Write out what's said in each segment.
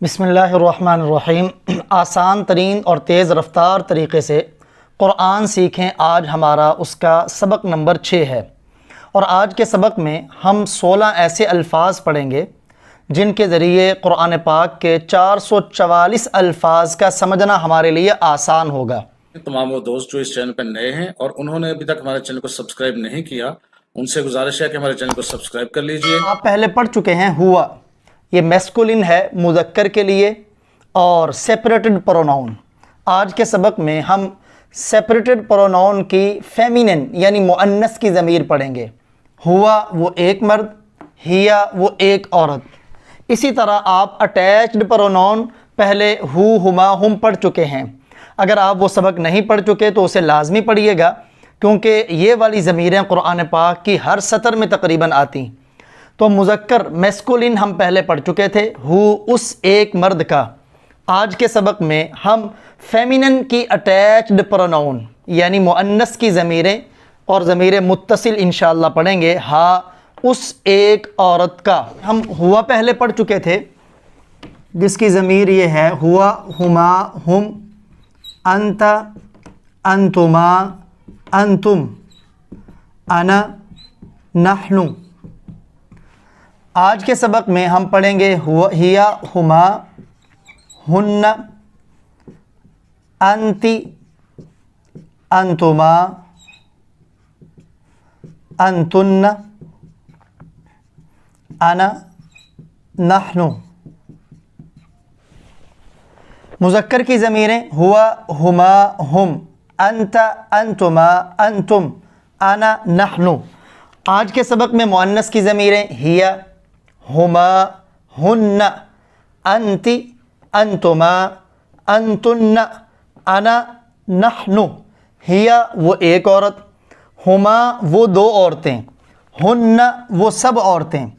बिस्मिल्लाहिर्रहमानिर्रहीम। आसान तरीन और तेज़ रफ्तार तरीक़े से क़ुरआन सीखें। आज हमारा उसका सबक नंबर 6 है और आज के सबक में हम 16 ऐसे अल्फाज पढ़ेंगे जिनके ज़रिए क़ुरआन पाक के 444 अल्फाज का समझना हमारे लिए आसान होगा। तमाम वो दोस्त जो इस चैनल पर नए हैं और उन्होंने अभी तक हमारे चैनल को सब्सक्राइब नहीं किया, उनसे गुजारिश है कि हमारे चैनल को सब्सक्राइब कर लीजिए। आप पहले पढ़ चुके हैं हुआ, ये मैस्कुलिन है मुज़क्कर के लिए और सेपरेटेड प्रोनाउन। आज के सबक में हम सेपरेटेड प्रोनाउन की फेमिनिन यानी मुअन्नस की ज़मीर पढ़ेंगे। हुआ वो एक मर्द, हिया वो एक औरत। इसी तरह आप अटैच्ड प्रोनाउन पहले हु, हुमा, हुम पढ़ चुके हैं। अगर आप वो सबक नहीं पढ़ चुके तो उसे लाजमी पढ़िएगा, क्योंकि ये वाली ज़मीरें क़ुरआन पाक की हर सतर में तकरीबन आती। तो मुज़क्कर मैस्कुलिन हम पहले पढ़ चुके थे, हु उस एक मर्द का। आज के सबक में हम फेमिनिन की अटैच्ड प्रोनाउन यानी मुअन्नस की ज़मीरें और ज़मीर मुत्तसिल इंशाअल्लाह पढ़ेंगे। हा उस एक औरत का। हम हुआ पहले पढ़ चुके थे जिसकी ज़मीर ये है हुआ, हुमा, हुम, अंता, अंतुमा, अंतुम, अना, नहनु। आज के सबक में हम पढ़ेंगे हुआ, हिया, हुमा, हुन्ना, अंति, अंतुमा, अंतुन्ना, अना, नहनु। मुज़क्कर की ज़मीरें हुआ, हुमा, हुम, अंता, अंतुमा, अंतुम, अना, नहनु। आज के सबक में मुअन्नस की ज़मीरें हिया, हुमा, हुन्ना, अंति, अंतुमा, अंतुन्ना, अना, नहनु। हिया वो एक औरत, हुमा वो दो औरतें, हुन्ना वो सब औरतें,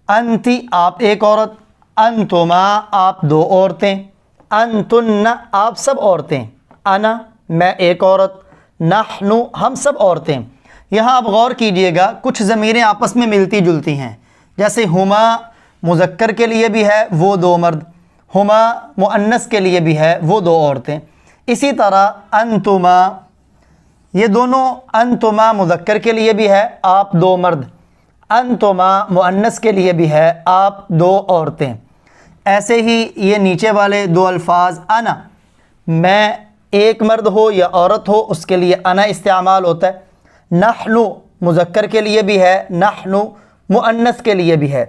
अंति आप एक औरत, अंतुमा आप दो औरतें, अंतुन्ना आप सब औरतें, अना मैं एक औरत, नहनु हम सब औरतें। यहाँ आप गौर कीजिएगा, कुछ ज़मीरें आपस में मिलती जुलती हैं। जैसे हुमा मुज़क्कर के लिए भी है वो दो मर्द, हुमा मुअन्नस के लिए भी है वो दो औरतें। इसी तरह अंतुमा, ये दोनों, अंतुमा मुज़क्कर के लिए भी है आप दो मर्द, अंतुमा मुअन्नस के लिए भी है आप दो औरतें। ऐसे ही ये नीचे वाले दो अल्फाज अना, मैं एक मर्द हो या औरत हो उसके लिए अना इस्तेमाल होता है। नहनु मुज़क्कर के लिए भी है, नहनु मुअन्नस के लिए भी है।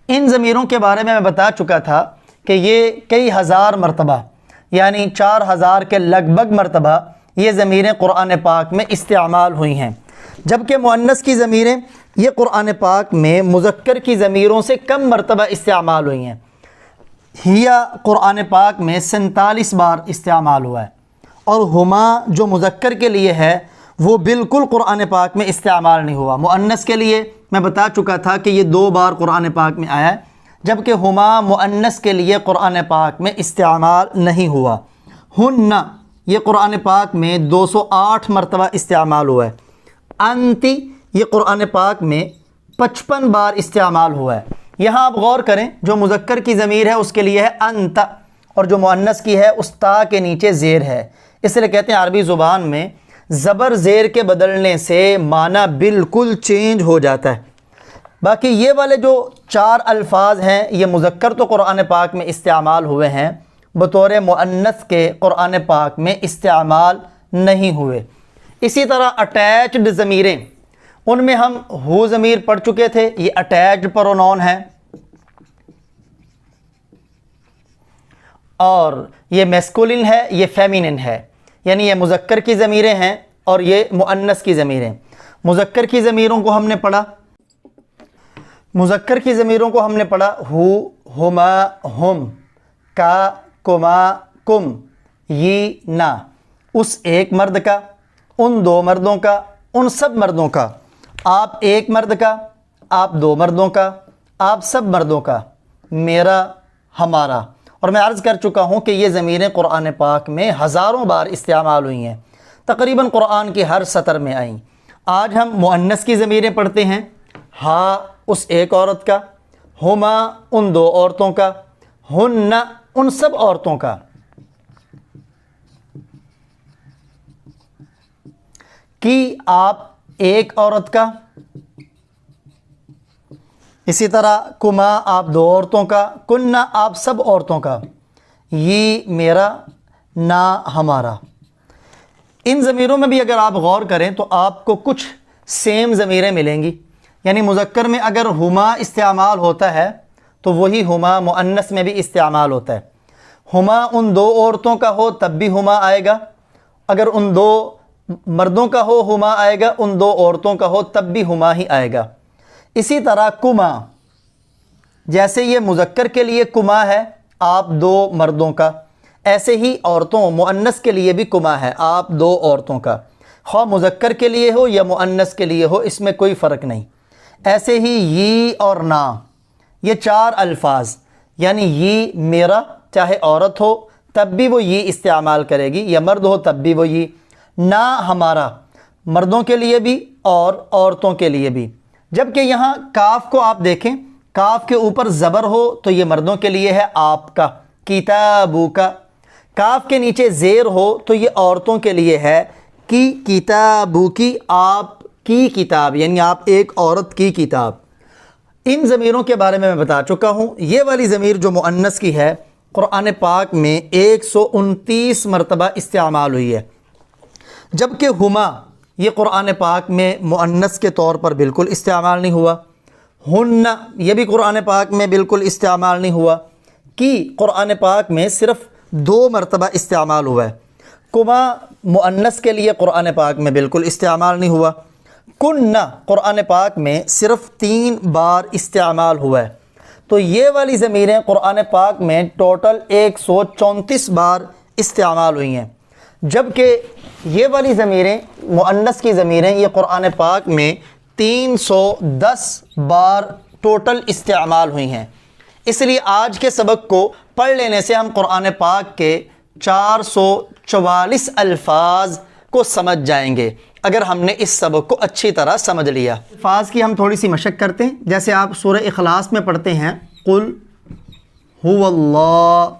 इन ज़मीरों के बारे में मैं बता चुका था कि ये कई हज़ार मरतबा यानी 4000 के लगभग मरतबा ये ज़मीरें क़ुरआन पाक में इस्तेमाल हुई हैं, जबकि मुअन्नस की ज़मीरें ये क़ुरआन पाक में मुज़क्कर की ज़मीरों से कम मरतबा इस्तेमाल हुई हैं। हिया क़ुरआन पाक में 47 बार इस्तेमाल हुआ है और हुमा जो मुज़क्कर के लिए है वो बिल्कुल क़ुरआन पाक में इस्तेमाल नहीं हुआ। मुअन्नस के लिए मैं बता चुका था कि ये 2 बार क़ुरआन पाक में आया है, जबकि हुमा मुअन्नस के लिए क़ुरआन पाक में इस्तेमाल नहीं हुआ। हुन्ना ये क़ुरआन पाक में 208 मरतबा इस्तेमाल हुआ है। अंति ये क़ुरआन पाक में 55 बार इस्तेमाल हुआ है। यहाँ आप गौर करें, जो मुज़क्कर की ज़मीर है उसके लिए है अंता और जो मुअन्नस की है उस ता के नीचे ज़ेर है। इसलिए कहते हैं अरबी ज़ुबान में ज़बर ज़ेर के बदलने से माना बिल्कुल चेंज हो जाता है। बाकी ये वाले जो 4 अल्फाज हैं ये मुज़क्कर तो क़ुरआन पाक में इस्तेमाल हुए हैं, बतौर मुअन्नस के क़ुरआन पाक में इस्तेमाल नहीं हुए। इसी तरह अटैच्ड ज़मीरें, उनमें हम हु ज़मीर पढ़ चुके थे, ये अटैच्ड प्रोनाउन है, और ये मैस्कुलिन है, ये फेमिनिन है, यानी ये मुज़क्कर की ज़मीरें हैं और ये मुअन्नस की ज़मीरें। मुज़क्कर की ज़मीरों को हमने पढ़ा, मुज़क्कर की ज़मीरों को हमने पढ़ा हु, हुमा, हुम, का, कुमा, कुम, यी, ना। उस एक मर्द का, उन दो मर्दों का, उन सब मर्दों का, आप एक मर्द का, आप दो मर्दों का, आप सब मर्दों का, मेरा, हमारा। और मैं अर्ज़ कर चुका हूँ कि ये ज़मीरें क़ुरआन पाक में हज़ारों बार इस्तेमाल हुई हैं, तकरीबन क़ुरआन की हर सतर में आईं। आज हम मुअन्नस की ज़मीरें पढ़ते हैं। हा उस एक औरत का, हुमा उन दो औरतों का, हुन्ना उन सब औरतों का, कि आप एक औरत का, इसी तरह कुमा आप दो औरतों का, कुन्ना आप सब औरतों का, ये मेरा ना हमारा। इन ज़मीरों में भी अगर आप गौर करें तो आपको कुछ सेम ज़मीरें मिलेंगी। यानी मुज़क्कर में अगर हुमा इस्तेमाल होता है तो वही हुमा मुअन्नस में भी इस्तेमाल होता है। हुमा उन दो औरतों का हो तब भी हुमा आएगा, अगर उन दो मर्दों का हो हुमा आएगा, उन दो औरतों का हो तब भी हुमा ही आएगा। इसी तरह कुमा, जैसे ये मुज़क्कर के लिए कुमा है आप दो मर्दों का, ऐसे ही औरतों मुअन्नस के लिए भी कुमा है आप दो औरतों का, ख़्वा मुज़क्कर के लिए हो या मुअन्नस के लिए हो, इसमें कोई फ़र्क नहीं। ऐसे ही ये और ना, ये चार अल्फाज, यानी ये मेरा चाहे औरत हो तब भी वो ये इस्तेमाल करेगी, या मर्द हो तब भी वो ये। ना हमारा मर्दों के लिए भी और औरतों के लिए भी। जबकि यहाँ काफ को आप देखें, काफ के ऊपर ज़बर हो तो ये मर्दों के लिए है आपका, किताबू का। काफ के नीचे ज़ेर हो तो ये औरतों के लिए है कि किताबू की, आपकी किताब, यानी आप एक औरत की किताब। इन ज़मीरों के बारे में मैं बता चुका हूँ। ये वाली ज़मीर जो मुअन्नस की है कुरान पाक में 129 मरतबा इस्तेमाल हुई है, जबकि हुमा ये कुरान पाक में मुअन्नस के तौर पर बिल्कुल इस्तेमाल नहीं हुआ। हुन्ना ये भी कुरान पाक में बिल्कुल इस्तेमाल नहीं हुआ। कि कुरान पाक में सिर्फ़ 2 मरतबा इस्तेमाल हुआ है। कुमा मुअन्नस के लिए कुरान पाक में बिल्कुल इस्तेमाल नहीं हुआ। कुन्ना कुरान पाक में सिर्फ़ 3 बार इस्तेमाल हुआ है। तो ये वाली ज़मीरें कुरान पाक में टोटल 134 बार इस्तेमाल हुई हैं, जबकि ये वाली ज़मीरें मुअन्नस की ज़मीरें ये कुरान पाक में 310 बार टोटल इस्तेमाल हुई हैं। इसलिए आज के सबक को पढ़ लेने से हम कुरान पाक के 444 अल्फाज को समझ जाएंगे, अगर हमने इस सबक को अच्छी तरह समझ लिया। अल्फाज की हम थोड़ी सी मशक करते हैं। जैसे आप सूरह इखलास में पढ़ते हैं, कुल हुवल्लाहु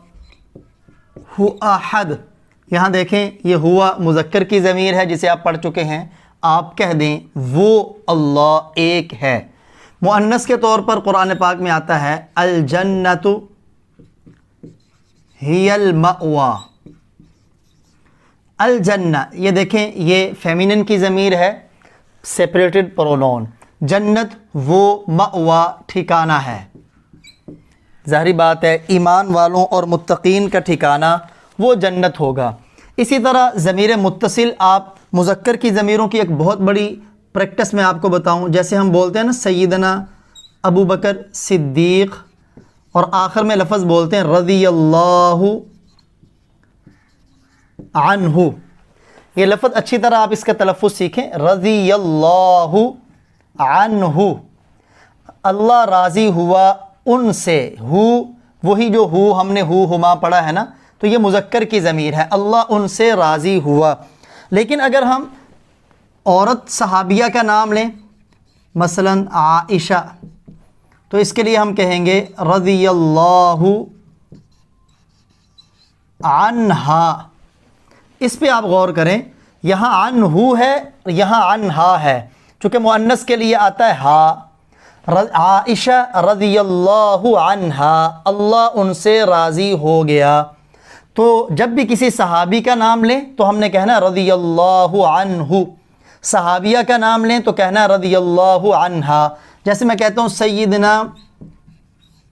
अहद। यहाँ देखें, ये हुआ मुज़क्कर की ज़मीर है जिसे आप पढ़ चुके हैं। आप कह दें वो अल्लाह एक है। मुअन्नस के तौर पर कुरान पाक में आता है अल जन्नतु हियल मअवा। अल जन्ना, ये देखें ये फेमिनिन की ज़मीर है, सेपरेटेड प्रोनाउन। जन्नत वो, मअवा ठिकाना है। ज़ाहिरी बात है ईमान वालों और मुत्तकीन का ठिकाना वो जन्नत होगा। इसी तरह ज़मीर मुत्तसिल, आप मुज़क्कर की ज़मीरों की एक बहुत बड़ी प्रैक्टिस में आपको बताऊं। जैसे हम बोलते हैं ना सैयदना अबू बकर सिद्दीक़, और आखिर में लफ्ज़ बोलते हैं रज़ियल्लाहु अन्हु। ये लफ्ज़ अच्छी तरह आप इसका तलफ़्फ़ुज़ सीखें, रज़ियल्लाहु अन्हु। अल्लाह राज़ी हुआ उनसे। हु वही जो हु हमने हुमा पढ़ा है ना, तो ये मुज़क्कर की ज़मीर है। अल्लाह उनसे राज़ी हुआ। लेकिन अगर हम औरत सहाबिया का नाम लें, मसलन आइशा, तो इसके लिए हम कहेंगे रज़ियल्लाहु अन्हा। इस पे आप गौर करें, यहाँ अन्हु है, यहाँ अन्हा है, चूँकि मुअन्नस के लिए आता है हा। आइशा रज़ियल्लाहु अन्हा, अल्लाह उनसे राज़ी हो गया। तो जब भी किसी सहाबी का नाम लें तो हमने कहना रज़ियल्लाहु अन्हु। सहाबिया का नाम लें तो कहना रज़ियल्लाहु अन्हा। जैसे मैं कहता हूँ सैयदना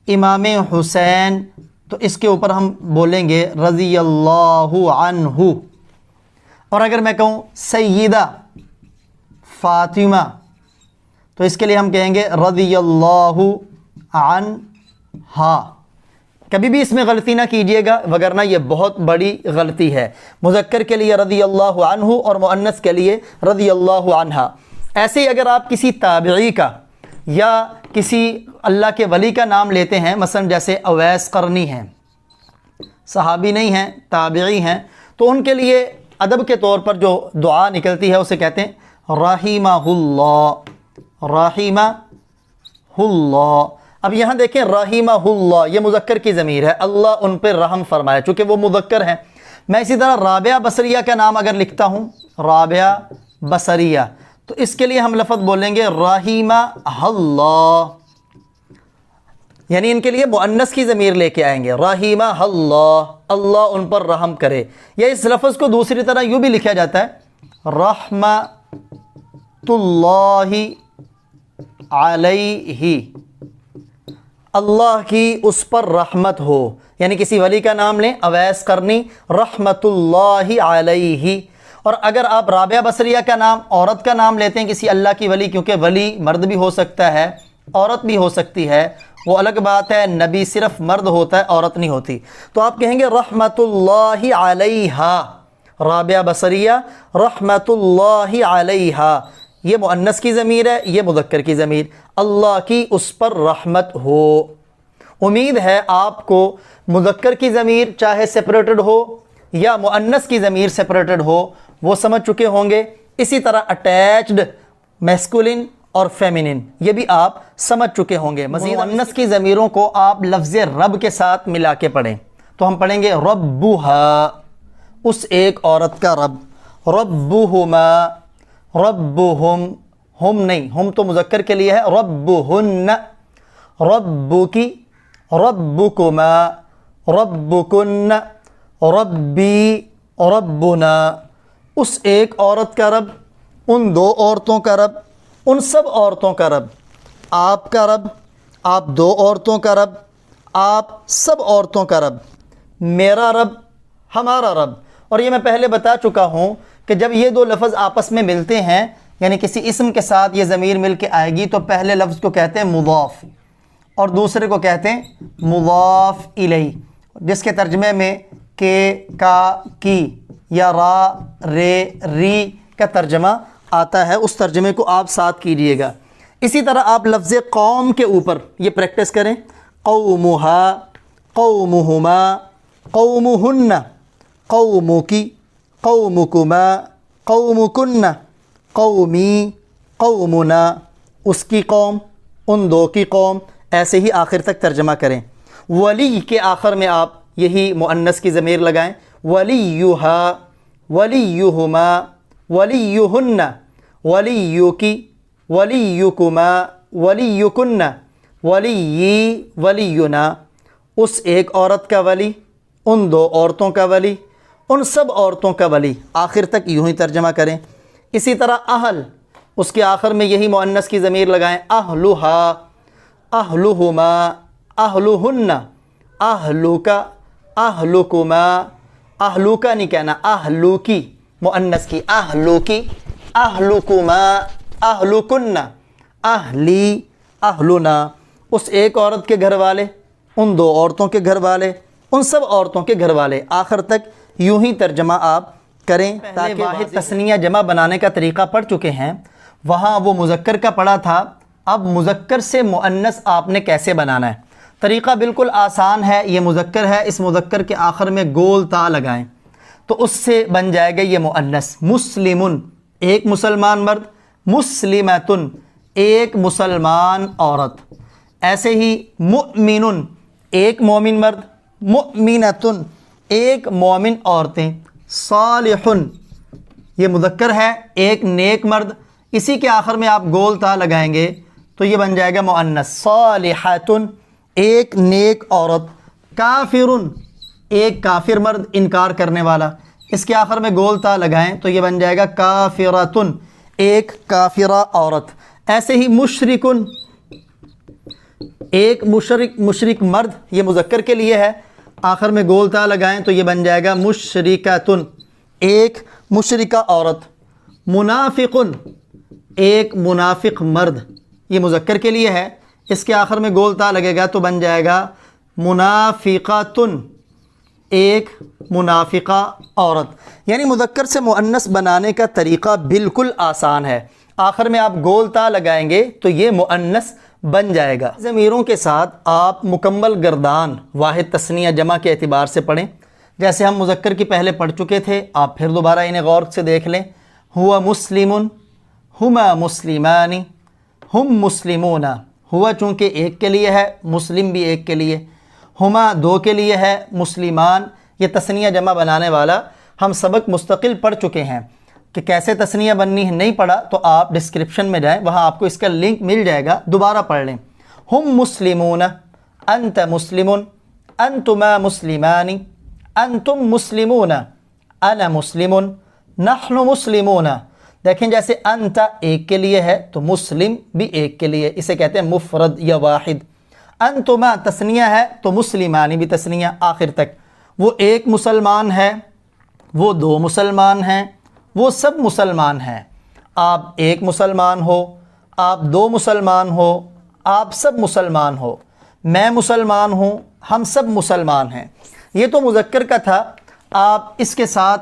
इमाम हुसैन, तो इसके ऊपर हम बोलेंगे रज़ियल्लाहु अन्हु। और अगर मैं कहूँ सैयदा फ़ातिमा, तो इसके लिए हम कहेंगे रज़ियल्लाहु अन्हा। कभी भी इसमें गलती ना कीजिएगा, वगरना ये बहुत बड़ी गलती है। मुज़क्कर के लिए रज़ियल्लाहु अन्हु और मुअन्नस के लिए रज़ियल्लाहु अन्हा। ऐसे ही अगर आप किसी ताबिई का या किसी अल्लाह के वली का नाम लेते हैं, मसलन जैसे अवैस करनी हैं, सहाबी नहीं हैं, ताबिई हैं, तो उनके लिए अदब के तौर पर जो दुआ निकलती है उसे कहते हैं रहीमहुल्लाह, रहीमहुल्लाह। अब यहाँ देखें रहीमहुल्लाह, ये मुज़क्कर की ज़मीर है, अल्लाह उन पर रहम फरमाया, चूँकि वो मुज़क्कर हैं। मैं इसी तरह राबिया बसरिया का नाम अगर लिखता हूँ, राबिया बसरिया, तो इसके लिए हम लफ़ज़ बोलेंगे रहीमहुल्लाह, यानी इनके लिए मुअन्नस की ज़मीर लेके आएंगे, रहीमहुल्लाह, अल्लाह उन पर रहम करे। या इस लफ़ज़ को दूसरी तरह यूँ भी लिखा जाता है, रहमतुल्लाहि अलैहि, अल्लाह की उस पर रहमत हो। यानी किसी वली का नाम लें, अवैस करनी, रहमतुल्लाहि अलैहि। और अगर आप राबिया बसरिया का नाम, औरत का नाम लेते हैं किसी अल्लाह की वली, क्योंकि वली मर्द भी हो सकता है, औरत भी हो सकती है, वो अलग बात है, नबी सिर्फ मर्द होता है, औरत नहीं होती, तो आप कहेंगे रहमतुल्लाहि अलैहा, राबिया बसरिया रहमतुल्लाहि अलैहा। ये मुअन्नस की ज़मीर है, ये मुज़क्कर की ज़मीर, अल्लाह की उस पर रहमत हो। उम्मीद है आपको मुज़क्कर की ज़मीर चाहे सेपरेटेड हो या मुअन्नस की ज़मीर सेपरेटेड हो, वो समझ चुके होंगे। इसी तरह अटैच्ड, मैस्कुलिन और फेमिनिन, ये भी आप समझ चुके होंगे। मज़ीद मुअन्नस की ज़मीरों को आप लफ्ज़ रब के साथ मिला के पढ़ें, तो हम पढ़ेंगे रब्बुहा, उस एक औरत का रब, रब्बुहुमा, रब्बुहुम, हम नहीं, हम तो मुज़क्कर के लिए है, रब्बुहुन्न, रब्बुकी, रब्बुकुमा, रब्बुकुन्न, रब्बी, रब्बुना, उस एक औरत का रब, उन दो औरतों का रब, उन सब औरतों का रब, आपका रब, आप दो औरतों का रब, आप सब औरतों का रब, मेरा रब, हमारा रब। और ये मैं पहले बता चुका हूँ कि जब ये दो लफ्ज़ आपस में मिलते हैं, यानी किसी इसम के साथ ये ज़मीर मिल के आएगी, तो पहले लफ्ज़ को कहते हैं मुज़ाफ़ और दूसरे को कहते हैं मुज़ाफ़ इलैहि, जिसके तर्जमे में के, का, की या रा, रे, री का तर्जमा आता है। उस तर्जमे को आप साथ कीजिएगा। इसी तरह आप लफ्ज़ कौम के ऊपर ये प्रैक्टिस करें, कौमुहा, कौमुहुमा, कौमुहुन्ना, कौमुकी, कौमुकुमा, कौमुकुन्ना, कौमी, कौमुना, उसकी कौम, उन दो की कौम, ऐसे ही आखिर तक तर्जमा करें। वली के आखिर में आप यही मुअन्नस की ज़मीर लगाएं, वलीयुहा, वलीयुहुमा, वलीयुहुन्ना, वलीयुकी, वलीयुकुमा, वलीयुकुन्ना, वलीयी, वलीयुना, उस एक औरत का वली, उन दो औरतों का वली, उन सब औरतों का वली, आखिर तक यूँ ही तर्जमा करें। इसी तरह अहल, उसके आखिर में यही मुअन्नस की ज़मीर लगाएं, अहलुहा, अहलुहुमा, अहलुहुन्ना, अहलुका, अहलुकुमा, अहलुका नहीं कहना, अहलुकी, मुअन्नस की, अहलुकी, अहलुकुमा, अहलुकुन्ना, अहली, अहलुना, उस एक औरत के घर वाले, उन दो औरतों के घर वाले, उन सब औरतों के घर वाले, आखिर तक यूँ ही तर्जमा आप करें। ताकि वाहिद तस्निया जमा बनाने का तरीक़ा पढ़ चुके हैं, वहाँ वो मुज़क्कर का पढ़ा था, अब मुज़क्कर से मुअन्नस आपने कैसे बनाना है। तरीक़ा बिल्कुल आसान है। ये मुज़क्कर है, इस मुज़क्कर के आखिर में गोल ता लगाएं तो उससे बन जाएगा ये मुअन्नस। मुस्लिमुन, एक मुसलमान मर्द, मुस्लिमतुन, एक मुसलमान औरत। ऐसे ही मुअमिनुन, एक मोमिन मर्द, मुअमिनतुन, एक मोमिन औरतें। सालिहुन, ये मुज़क्कर है, एक नेक मर्द, इसी के आखिर में आप गोल ता लगाएंगे तो ये बन जाएगा मुअन्नस। सालिहतुन, एक नेक औरत। काफिरुन, एक काफिर मर्द, इनकार करने वाला, इसके आखिर में गोल ता लगाएं तो ये बन जाएगा काफिरतुन, एक काफिरा औरत। ऐसे ही मुशरिकुन, एक मुशरिक मर्द, ये मुज़क्कर के लिए है, आखिर में गोल ता लगाएं तो ये बन जाएगा मुशरिकतुन, एक मुशरिका औरत। मुनाफिकुन, एक मुनाफिक मर्द, ये मुज़क्कर के लिए है, इसके आखिर में गोल ता लगेगा तो बन जाएगा मुनाफिकतुन, एक मुनाफिका औरत। यानी मुज़क्कर से मुअन्नस बनाने का तरीक़ा बिल्कुल आसान है। आखिर में आप गोल ता लगाएंगे तो ये मुअन्नस बन जाएगा। ज़मीरों के साथ आप मुकम्मल गर्दान वाहिद तस्निया जमा के एतबार से पढ़ें। जैसे हम मुज़क्कर की पहले पढ़ चुके थे, आप फिर दोबारा इन्हें गौर से देख लें। हुआ मुस्लिमुन, हुमा मुस्लिमानी, हुम मुस्लिमूना, हुआ चूँकि एक के लिए है, मुस्लिम भी एक के लिए, हुमा दो के लिए है, मुस्लिमान ये तस्निया जमा बनाने वाला हम सबक मुस्तकिल पढ़ चुके हैं कि कैसे तस्निया बननी है। नहीं पढ़ा तो आप डिस्क्रिप्शन में जाएं, वहाँ आपको इसका लिंक मिल जाएगा, दोबारा पढ़ लें। हुम मुस्लिमून, अंत मुस्लिमुन, अंतुमा मुस्लिमानी, अंतुम मुस्लिमून, अना मुस्लिमुन, नहनु मुस्लिमून। देखें जैसे अंता एक के लिए है तो मुस्लिम भी एक के लिए, इसे कहते हैं मुफरद या वाहिद। अंतुमा तस्निया है तो मुस्लिमानी भी तस्निया, आखिर तक। वो एक मुसलमान है, वो दो मुसलमान हैं, वो सब मुसलमान हैं। आप एक मुसलमान हो, आप दो मुसलमान हो, आप सब मुसलमान हो, मैं मुसलमान हूँ, हम सब मुसलमान हैं। ये तो मुज़क्कर का था। आप इसके साथ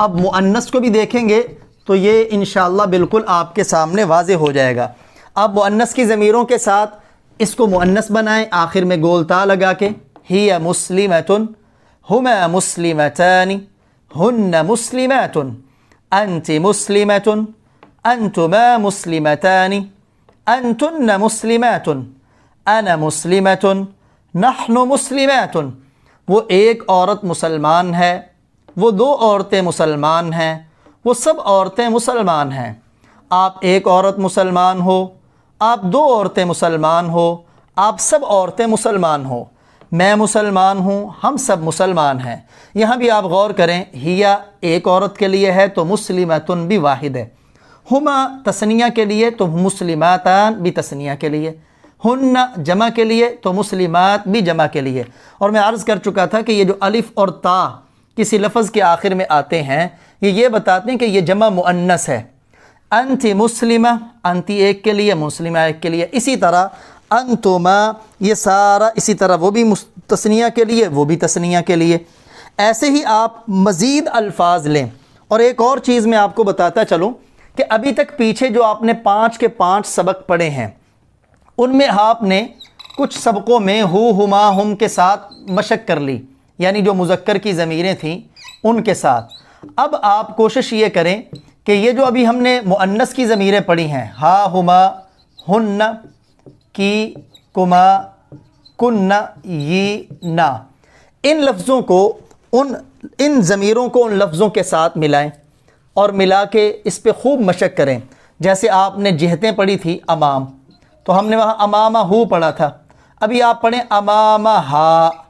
अब मुअन्नस को भी देखेंगे तो ये इंशाअल्लाह बिल्कुल आपके सामने वाज़े हो जाएगा। अब मुअन्नस की ज़मीरों के साथ इसको मुअन्नस बनाएं, आखिर में गोलता लगा के। हिया मुस्लिमतुन, हुमा मुस्लिमतानी, हुन्ना मुस्लिमातुन, अंति मुस्लिमतुन, अंतुमा मुस्लिमतानी, अंतुन्ना मुस्लिमातुन, अना मुस्लिमतुन, नहनु मुस्लिमातुन। वो एक औरत मुसलमान है, वो दो औरतें मुसलमान हैं, वो सब औरतें मुसलमान हैं। आप एक औरत मुसलमान हो, आप दो औरतें मुसलमान हो, आप सब औरतें मुसलमान हो, मैं मुसलमान हूँ, हम सब मुसलमान हैं। यहाँ भी आप गौर करें, हिया एक औरत के लिए है तो मुस्लिमतुन भी वाहिद है, हुमा तस्निया के लिए तो मुस्लिमातान भी तस्निया के लिए, हुन्ना जमा के लिए तो मुस्लिमात भी जमा के लिए। और मैं अर्ज़ कर चुका था कि ये जो अलिफ़ और ता किसी लफ्ज़ के आखिर में आते हैं ये बताते हैं कि ये जमा मुअन्नस है। अंति मुस्लिमा, अंति एक के लिए, मुस्लिमा एक के लिए। इसी तरह अंतुमा ये सारा इसी तरह, वो भी तस्निया के लिए, वो भी तस्निया के लिए। ऐसे ही आप मज़ीद अल्फाज लें। और एक और चीज़ मैं आपको बताता चलूँ कि अभी तक पीछे जो आपने 5 के 5 सबक पढ़े हैं उनमें आपने कुछ सबकों में हु, हुमा, हुम के साथ मशक कर ली, यानी जो मुज़क्कर की ज़मीरें थीं उनके साथ। अब आप कोशिश ये करें कि ये जो अभी हमने मुअन्नस की ज़मीरें पढ़ी हैं, हा, हुमा, हुन्ना, की, कुमा, कुन्ना, यी, ना, इन लफ्ज़ों को इन ज़मीरों को उन लफ्ज़ों के साथ मिलाएं और मिला के इस पे खूब मशक करें। जैसे आपने जिहतें पढ़ी थी अमाम, तो हमने वहाँ अमामा हु पढ़ा था। अभी आप पढ़ें अमामा हा,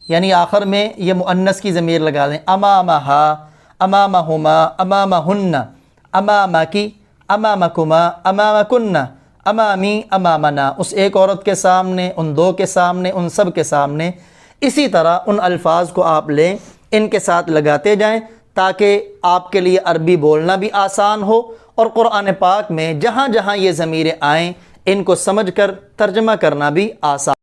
यानी आखिर में ये मुअन्नस की ज़मीर लगा दें, अमामा हा, अमामा हुमा, अमामा हुन्ना, अमामा की, अमामा कुमा, अमामा कुन्ना, अमामी, अमामना। उस एक औरत के सामने, उन दो के सामने, उन सब के सामने। इसी तरह उन अल्फाज को आप लें, इनके साथ लगाते जाएं ताकि आपके लिए अरबी बोलना भी आसान हो और कुरान पाक में जहाँ जहाँ ये ज़मीरें आएँ इनको समझकर तर्जमा करना भी आसान।